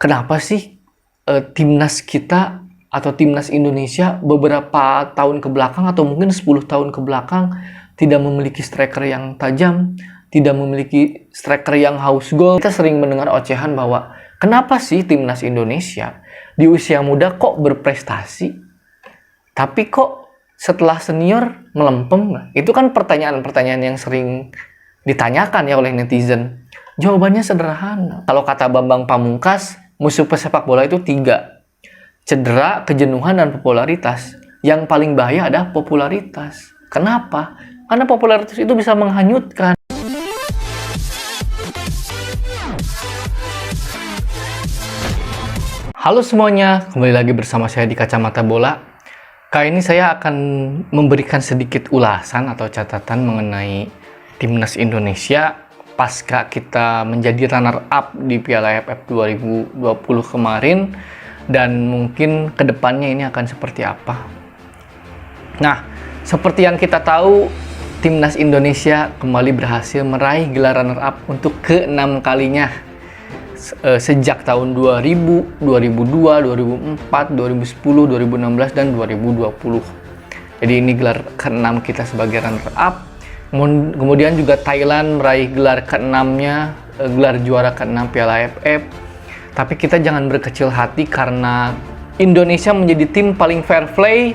kenapa sih timnas kita atau timnas Indonesia beberapa tahun ke belakang atau mungkin 10 tahun ke belakang tidak memiliki striker yang tajam, tidak memiliki striker yang haus gol. Kita sering mendengar ocehan bahwa kenapa sih timnas Indonesia di usia muda kok berprestasi, tapi kok setelah senior melempem? Itu kan pertanyaan-pertanyaan yang sering ditanyakan ya oleh netizen. Jawabannya sederhana. Kalau kata Bambang Pamungkas, musuh pesepak bola itu 3. Cedera, kejenuhan, dan popularitas. Yang paling bahaya adalah popularitas. Kenapa? Karena popularitas itu bisa menghanyutkan. Halo semuanya, kembali lagi bersama saya di Kacamata Bola. Kali ini saya akan memberikan sedikit ulasan atau catatan mengenai timnas Indonesia pasca kita menjadi runner-up di Piala AFF 2020 kemarin, dan mungkin kedepannya ini akan seperti apa. Nah, seperti yang kita tahu, timnas Indonesia kembali berhasil meraih gelar runner-up untuk ke-6 kalinya sejak tahun 2000, 2002, 2004, 2010, 2016, dan 2020. Jadi ini gelar ke-6 kita sebagai runner-up. Kemudian juga Thailand meraih gelar ke-6-nya, gelar juara ke-6 Piala AFF. Tapi kita jangan berkecil hati karena Indonesia menjadi tim paling fair play.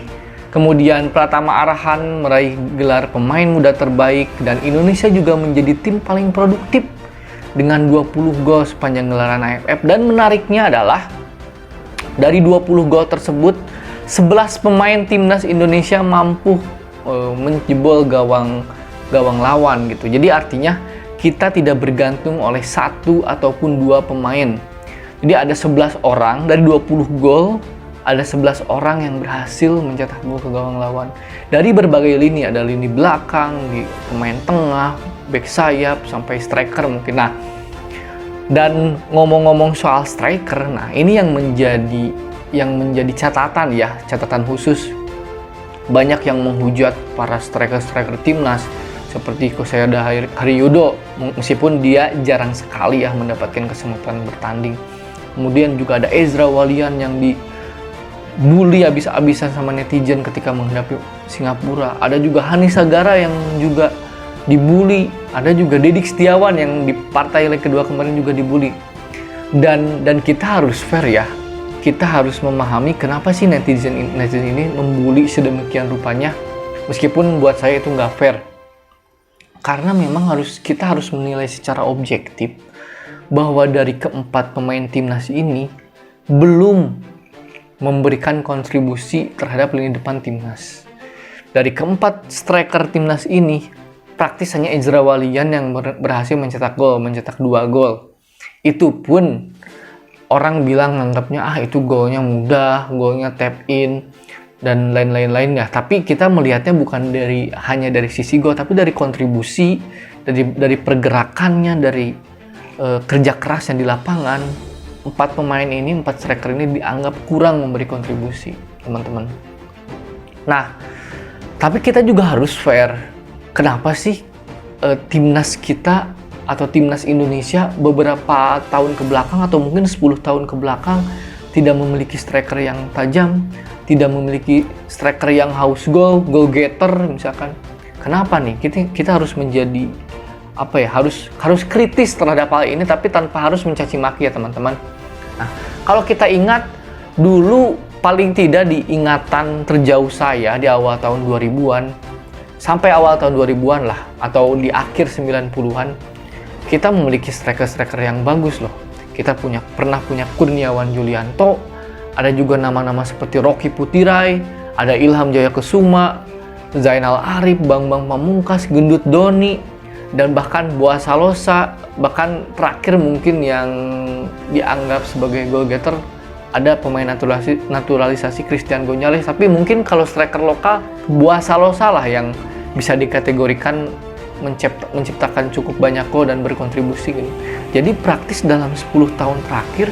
Kemudian Pratama Arahan meraih gelar pemain muda terbaik, dan Indonesia juga menjadi tim paling produktif dengan 20 gol sepanjang gelaran AFF. Dan menariknya adalah dari 20 gol tersebut 11 pemain timnas Indonesia mampu menjebol gawang lawan gitu. Jadi artinya kita tidak bergantung oleh 1 ataupun 2 pemain. Jadi ada 11 orang dari 20 gol, ada 11 orang yang berhasil mencetak gol ke gawang lawan. Dari berbagai lini, ada lini belakang, di pemain tengah, back sayap, sampai striker mungkin. Nah, dan ngomong-ngomong soal striker, nah ini yang menjadi catatan khusus. Banyak yang menghujat para striker timnas seperti Kusayada Hariyudo, meskipun dia jarang sekali ya mendapatkan kesempatan bertanding. Kemudian juga ada Ezra Walian yang dibully habis-habisan sama netizen ketika menghadapi Singapura. Ada juga Hani Sagara yang juga dibully. Ada juga Dedik Setiawan yang di partai leg kedua kemarin juga dibully. Dan kita harus fair ya. Kita harus memahami kenapa sih netizen ini membuli sedemikian rupanya. Meskipun buat saya itu nggak fair. Karena memang kita harus menilai secara objektif bahwa dari keempat pemain timnas ini belum memberikan kontribusi terhadap lini depan timnas. Dari keempat striker timnas ini, praktis hanya Ezra Walian yang berhasil mencetak 2 gol. Itu pun orang bilang nganggapnya itu golnya mudah, golnya tap in, dan lain-lain ya. Tapi kita melihatnya bukan hanya dari sisi gol, tapi dari kontribusi, dari pergerakannya, dari kerja kerasnya di lapangan. 4 striker ini dianggap kurang memberi kontribusi, teman-teman. Nah, tapi kita juga harus fair. Kenapa sih timnas kita atau timnas Indonesia beberapa tahun ke belakang atau mungkin 10 tahun ke belakang tidak memiliki striker yang tajam, tidak memiliki striker yang haus goal getter misalkan. Kenapa nih? Kita harus menjadi harus kritis terhadap hal ini, tapi tanpa harus mencaci maki ya teman-teman. Nah, kalau kita ingat dulu, paling tidak di ingatan terjauh saya di awal tahun 2000-an sampai awal tahun 2000-an lah, atau di akhir 90-an, kita memiliki striker-striker yang bagus loh. Kita pernah punya Kurniawan Julianto, ada juga nama-nama seperti Rocky Putirai, ada Ilham Jaya Kesuma, Zainal Arif, Bambang Pamungkas, Gendut Doni, dan bahkan Boa Salosa. Bahkan terakhir mungkin yang dianggap sebagai goal getter ada pemain naturalisasi Christian Gonzalez. Tapi mungkin kalau striker lokal, Boa Salosa lah yang bisa dikategorikan menciptakan cukup banyak gol dan berkontribusi gitu. Jadi praktis dalam 10 tahun terakhir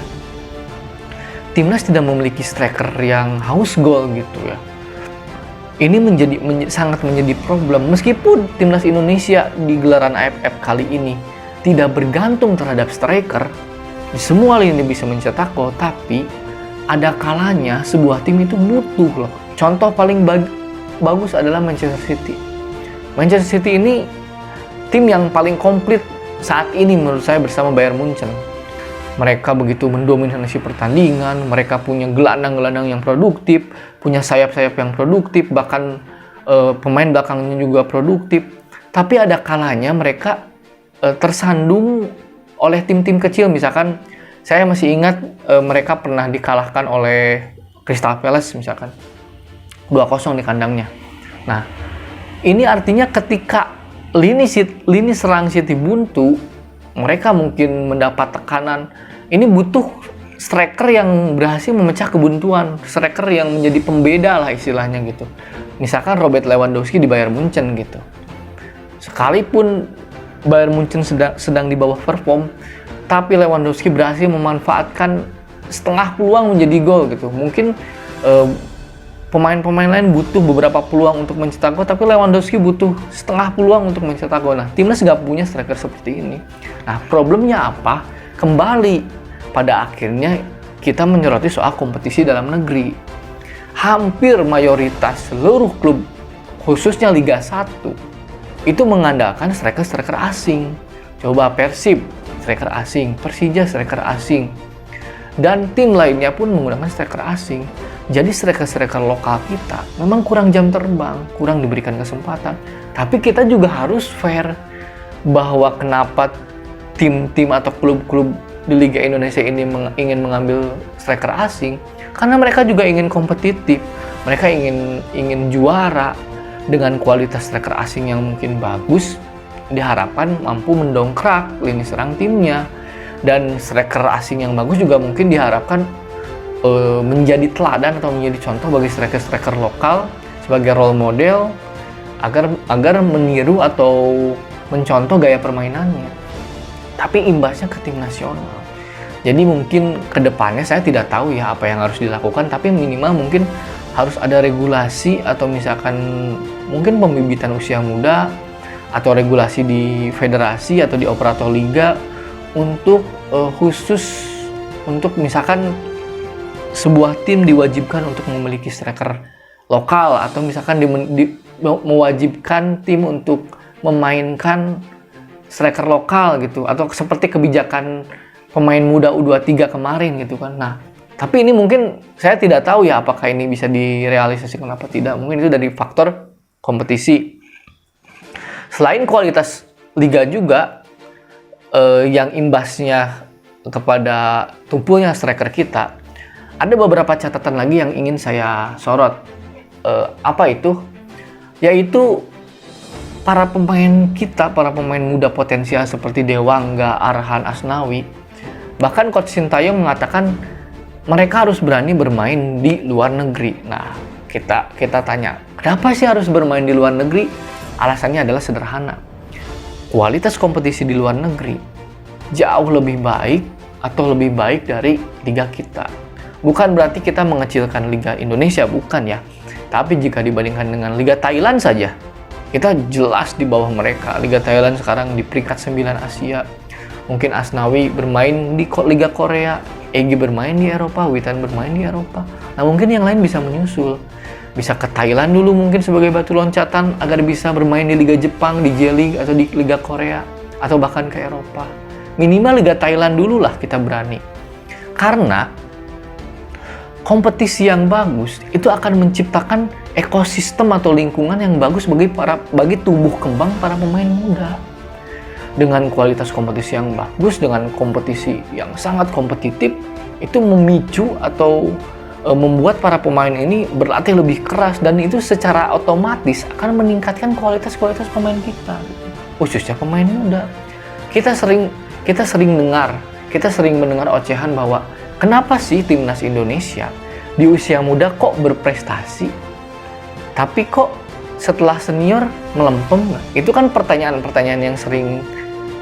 timnas tidak memiliki striker yang haus gol gitu ya. Ini sangat menjadi problem. Meskipun timnas Indonesia di gelaran AFF kali ini tidak bergantung terhadap striker, di semua lini bisa mencetak gol, tapi ada kalanya sebuah tim itu butuh loh. Contoh paling bagus adalah Manchester City. Manchester City ini tim yang paling komplit saat ini menurut saya bersama Bayern Munchen. Mereka begitu mendominasi pertandingan, mereka punya gelandang-gelandang yang produktif, punya sayap-sayap yang produktif, bahkan pemain belakangnya juga produktif. Tapi ada kalanya mereka tersandung oleh tim-tim kecil. Misalkan saya masih ingat mereka pernah dikalahkan oleh Crystal Palace misalkan 2-0 di kandangnya. Nah, ini artinya ketika lini serang City buntu, mereka mungkin mendapat tekanan. Ini butuh striker yang berhasil memecah kebuntuan, striker yang menjadi pembeda lah istilahnya gitu. Misalkan Robert Lewandowski di Bayern Munchen gitu. Sekalipun Bayern Munchen sedang di bawah perform, tapi Lewandowski berhasil memanfaatkan setengah peluang menjadi gol gitu. Mungkin pemain-pemain lain butuh beberapa peluang untuk mencetak gol, tapi Lewandowski butuh setengah peluang untuk mencetak gol. Nah, timnas nggak punya striker seperti ini. Nah, problemnya apa? Kembali pada akhirnya kita menyoroti soal kompetisi dalam negeri. Hampir mayoritas seluruh klub, khususnya Liga 1, itu mengandalkan striker-striker asing. Coba Persib, striker asing, Persija, striker asing, dan tim lainnya pun menggunakan striker asing. Jadi striker-striker lokal kita memang kurang jam terbang, kurang diberikan kesempatan. Tapi kita juga harus fair bahwa kenapa tim-tim atau klub-klub di Liga Indonesia ini ingin mengambil striker asing, karena mereka juga ingin kompetitif, mereka ingin juara. Dengan kualitas striker asing yang mungkin bagus, diharapkan mampu mendongkrak lini serang timnya. Dan striker asing yang bagus juga mungkin diharapkan menjadi teladan atau menjadi contoh bagi striker-striker lokal sebagai role model agar meniru atau mencontoh gaya permainannya. Tapi imbasnya ke tim nasional. Jadi mungkin kedepannya saya tidak tahu ya apa yang harus dilakukan, tapi minimal mungkin harus ada regulasi atau misalkan mungkin pembibitan usia muda atau regulasi di federasi atau di operator liga untuk khusus untuk misalkan sebuah tim diwajibkan untuk memiliki striker lokal atau misalkan mewajibkan tim untuk memainkan striker lokal gitu, atau seperti kebijakan pemain muda U23 kemarin gitu kan. Nah, tapi ini mungkin saya tidak tahu ya apakah ini bisa direalisasikan apa tidak. Mungkin itu dari faktor kompetisi. Selain kualitas liga juga yang imbasnya kepada tumpunya striker kita, ada beberapa catatan lagi yang ingin saya sorot. Apa itu? Yaitu para pemain kita, para pemain muda potensial seperti Dewangga, Arhan, Asnawi. Bahkan Coach Sintayong mengatakan mereka harus berani bermain di luar negeri. Nah, kita tanya, kenapa sih harus bermain di luar negeri? Alasannya adalah sederhana. Kualitas kompetisi di luar negeri jauh lebih baik atau lebih baik dari liga kita. Bukan berarti kita mengecilkan Liga Indonesia, bukan ya. Tapi jika dibandingkan dengan Liga Thailand saja, kita jelas di bawah mereka. Liga Thailand sekarang di peringkat 9 Asia. Mungkin Asnawi bermain di Liga Korea, Egy bermain di Eropa, Witan bermain di Eropa. Nah, mungkin yang lain bisa menyusul. Bisa ke Thailand dulu mungkin sebagai batu loncatan agar bisa bermain di Liga Jepang, di J-League atau di Liga Korea, atau bahkan ke Eropa. Minimal Liga Thailand dulu lah kita berani. Karena kompetisi yang bagus itu akan menciptakan ekosistem atau lingkungan yang bagus bagi tumbuh kembang para pemain muda. Dengan kualitas kompetisi yang bagus, dengan kompetisi yang sangat kompetitif, itu memicu atau membuat para pemain ini berlatih lebih keras, dan itu secara otomatis akan meningkatkan kualitas pemain kita, khususnya pemain muda. Kita sering mendengar ocehan bahwa kenapa sih timnas Indonesia di usia muda kok berprestasi, tapi kok setelah senior melempem? Itu kan pertanyaan-pertanyaan yang sering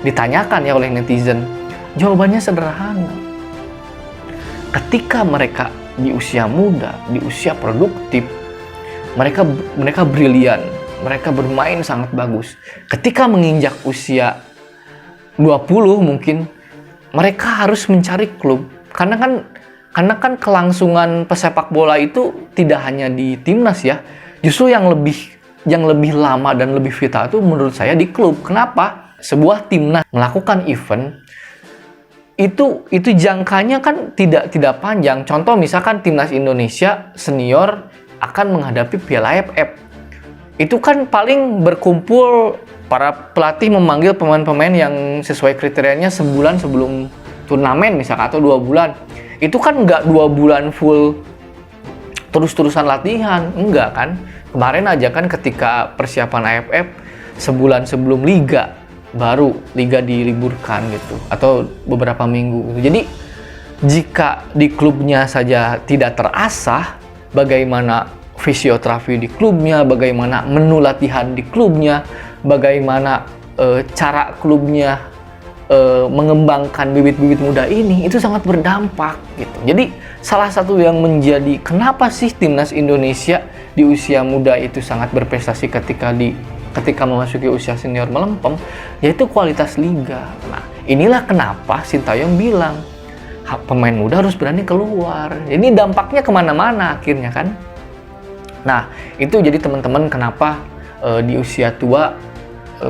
ditanyakan ya oleh netizen. Jawabannya sederhana. Ketika mereka di usia muda, di usia produktif, mereka brilian, mereka bermain sangat bagus. Ketika menginjak usia 20 mungkin, mereka harus mencari klub. Karena kan kelangsungan pesepak bola itu tidak hanya di timnas ya. Justru yang lebih lama dan lebih vital itu menurut saya di klub. Kenapa? Sebuah timnas melakukan event itu jangkanya kan tidak panjang. Contoh misalkan timnas Indonesia senior akan menghadapi Piala AFF. Itu kan paling berkumpul, para pelatih memanggil pemain-pemain yang sesuai kriterianya sebulan sebelum turnamen misalkan, atau 2 bulan. Itu kan nggak 2 bulan full terus-terusan latihan, enggak kan. Kemarin aja kan ketika persiapan AFF, sebulan sebelum liga baru liga diliburkan gitu, atau beberapa minggu gitu. Jadi jika di klubnya saja tidak terasah, bagaimana fisioterapi di klubnya, bagaimana menu latihan di klubnya, bagaimana cara klubnya mengembangkan bibit-bibit muda ini, itu sangat berdampak gitu. Jadi salah satu yang menjadi kenapa sih timnas Indonesia di usia muda itu sangat berprestasi ketika memasuki usia senior melempem, yaitu kualitas liga. Nah, inilah kenapa Sintayong bilang pemain muda harus berani keluar. Ini dampaknya kemana-mana akhirnya kan. Nah, itu jadi teman-teman kenapa di usia tua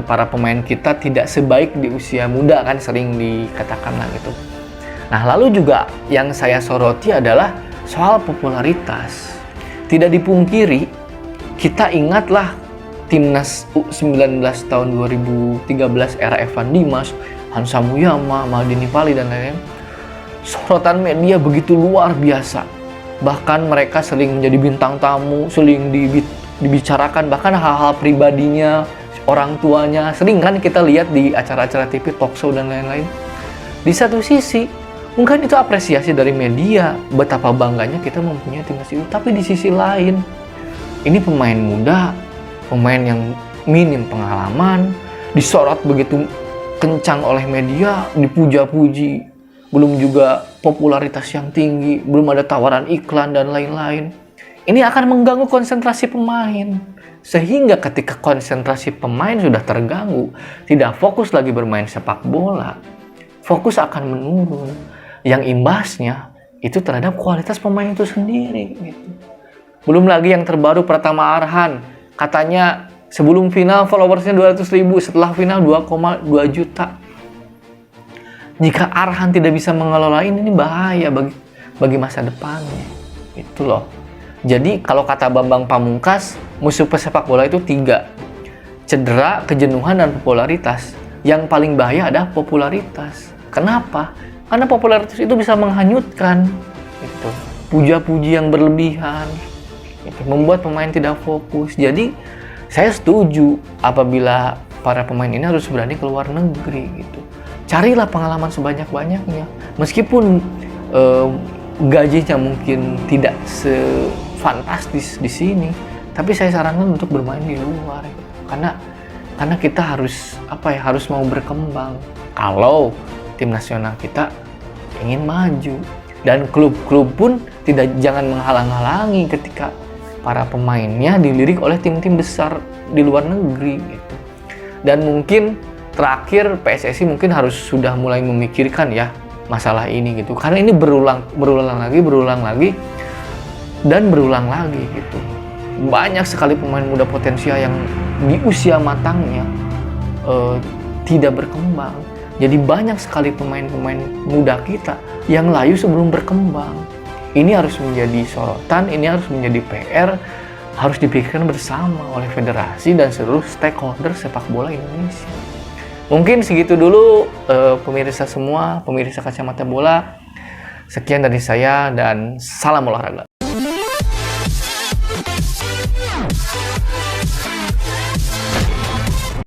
para pemain kita tidak sebaik di usia muda kan, sering dikatakan lah gitu. Nah, lalu juga yang saya soroti adalah soal popularitas. Tidak dipungkiri, kita ingatlah timnas U19 tahun 2013 era Evan Dimas, Hansa Muyama, Maldini Pali dan lain-lain. Sorotan media begitu luar biasa. Bahkan mereka sering menjadi bintang tamu, sering dibicarakan bahkan hal-hal pribadinya, orang tuanya, sering kan kita lihat di acara-acara TV, talk show dan lain-lain. Di satu sisi, mungkin itu apresiasi dari media, betapa bangganya kita mempunyai timnas itu. Tapi di sisi lain, ini pemain muda, pemain yang minim pengalaman, disorot begitu kencang oleh media, dipuja-puji, belum juga popularitas yang tinggi, belum ada tawaran iklan dan lain-lain. Ini akan mengganggu konsentrasi pemain. Sehingga ketika konsentrasi pemain sudah terganggu, tidak fokus lagi bermain sepak bola, fokus akan menurun. Yang imbasnya itu terhadap kualitas pemain itu sendiri gitu. Belum lagi yang terbaru Pratama Arhan, katanya sebelum final followersnya 200.000, setelah final 2,2 juta. Jika Arhan tidak bisa mengelola ini bahaya bagi masa depannya. Itu loh. Jadi kalau kata Bambang Pamungkas, musuh pesepak bola itu 3. Cedera, kejenuhan, dan popularitas. Yang paling bahaya adalah popularitas. Kenapa? Karena popularitas itu bisa menghanyutkan. Gitu. Puja-puji yang berlebihan. Gitu. Membuat pemain tidak fokus. Jadi saya setuju apabila para pemain ini harus berani keluar negeri. Gitu. Carilah pengalaman sebanyak-banyaknya. Meskipun gajinya mungkin tidak fantastis di sini, tapi saya sarankan untuk bermain di luar karena kita harus harus mau berkembang kalau tim nasional kita ingin maju, dan klub-klub pun jangan menghalang-halangi ketika para pemainnya dilirik oleh tim-tim besar di luar negeri gitu. Dan mungkin terakhir PSSI mungkin harus sudah mulai memikirkan ya masalah ini gitu, karena ini berulang lagi dan berulang lagi gitu. Banyak sekali pemain muda potensial yang di usia matangnya tidak berkembang. Jadi banyak sekali pemain-pemain muda kita yang layu sebelum berkembang. Ini harus menjadi sorotan, ini harus menjadi PR, harus dipikirkan bersama oleh federasi dan seluruh stakeholder sepak bola Indonesia. Mungkin segitu dulu pemirsa semua, pemirsa Kacamata Bola. Sekian dari saya dan salam olahraga.